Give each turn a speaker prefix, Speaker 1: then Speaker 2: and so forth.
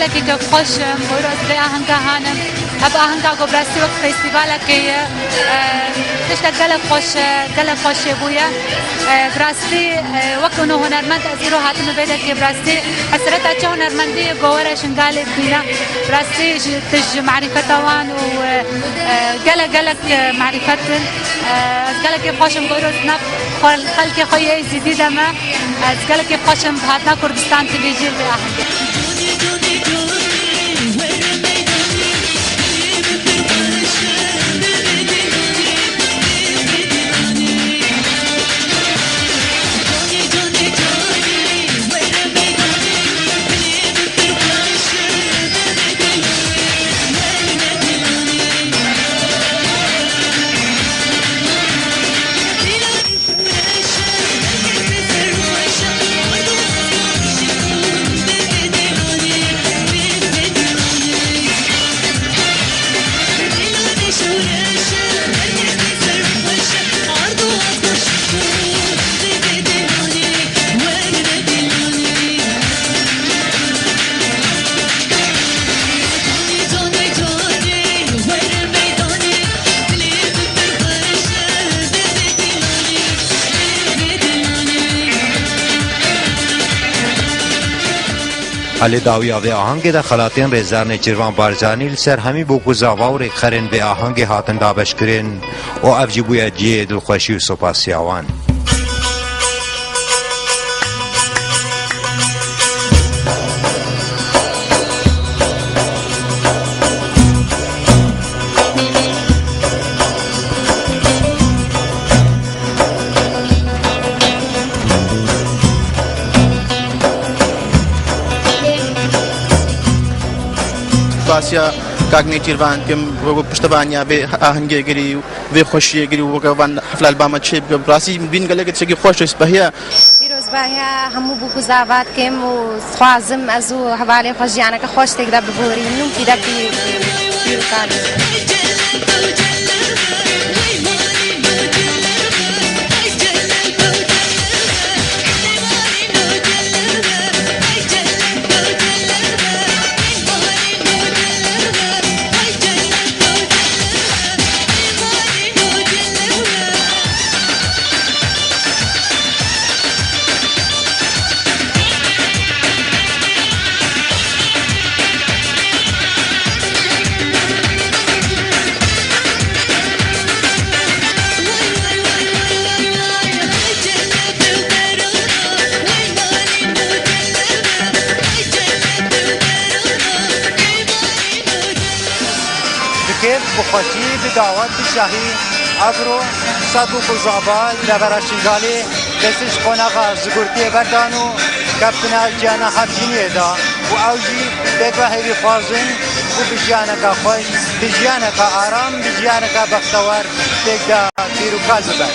Speaker 1: گلکی که خوش بروز به آهنگا هانم اب آهنگا گو براستی وقت فستیوالا که تشت گل خوش بویا براستی وقت اونو هنرمند از ایرو هاتم بیده که براستی حسرت اچه هنرمندی گواره شنگالی بینا براستی تج معرفت وان و گلک معرفت از گلکی خوشم بروز نب خلقی خویی زیدی دمه از گلکی خوشم هاتنا کردستان تبیجیل به آهنگا
Speaker 2: علی داوی آوی آهنگ ده خلاتین رزارن چیروان بارزانی لسر همی بو گزاواور خرن به آهنگ هاتن دابش کرن و افجیبوی جی دلخوشی و سپاسیاوان
Speaker 3: باسیا کاغنیتیروان کم و پشتوانیا به آهنگی گری و خوشی گری و وان حفل البام چه براسی بین گله که چه خوش است بهیا
Speaker 4: پیروز بهیا همو بو گزاوات کم و خوازم ازو حوالی خوشیانه که خوش تقدر ببوری نم پیدا بیرکان
Speaker 2: كيف بخشي بدعوات الشهي أجرو صدو خزابال لبرشنغالي دستش قناغا زغورتي بردانو كابتنا جانا خبجيني دا وأوجي بيقوا هيري فازن وبجيانك خوش بجيانك آرام بجيانك بختوار تيك دا تيرو كازبا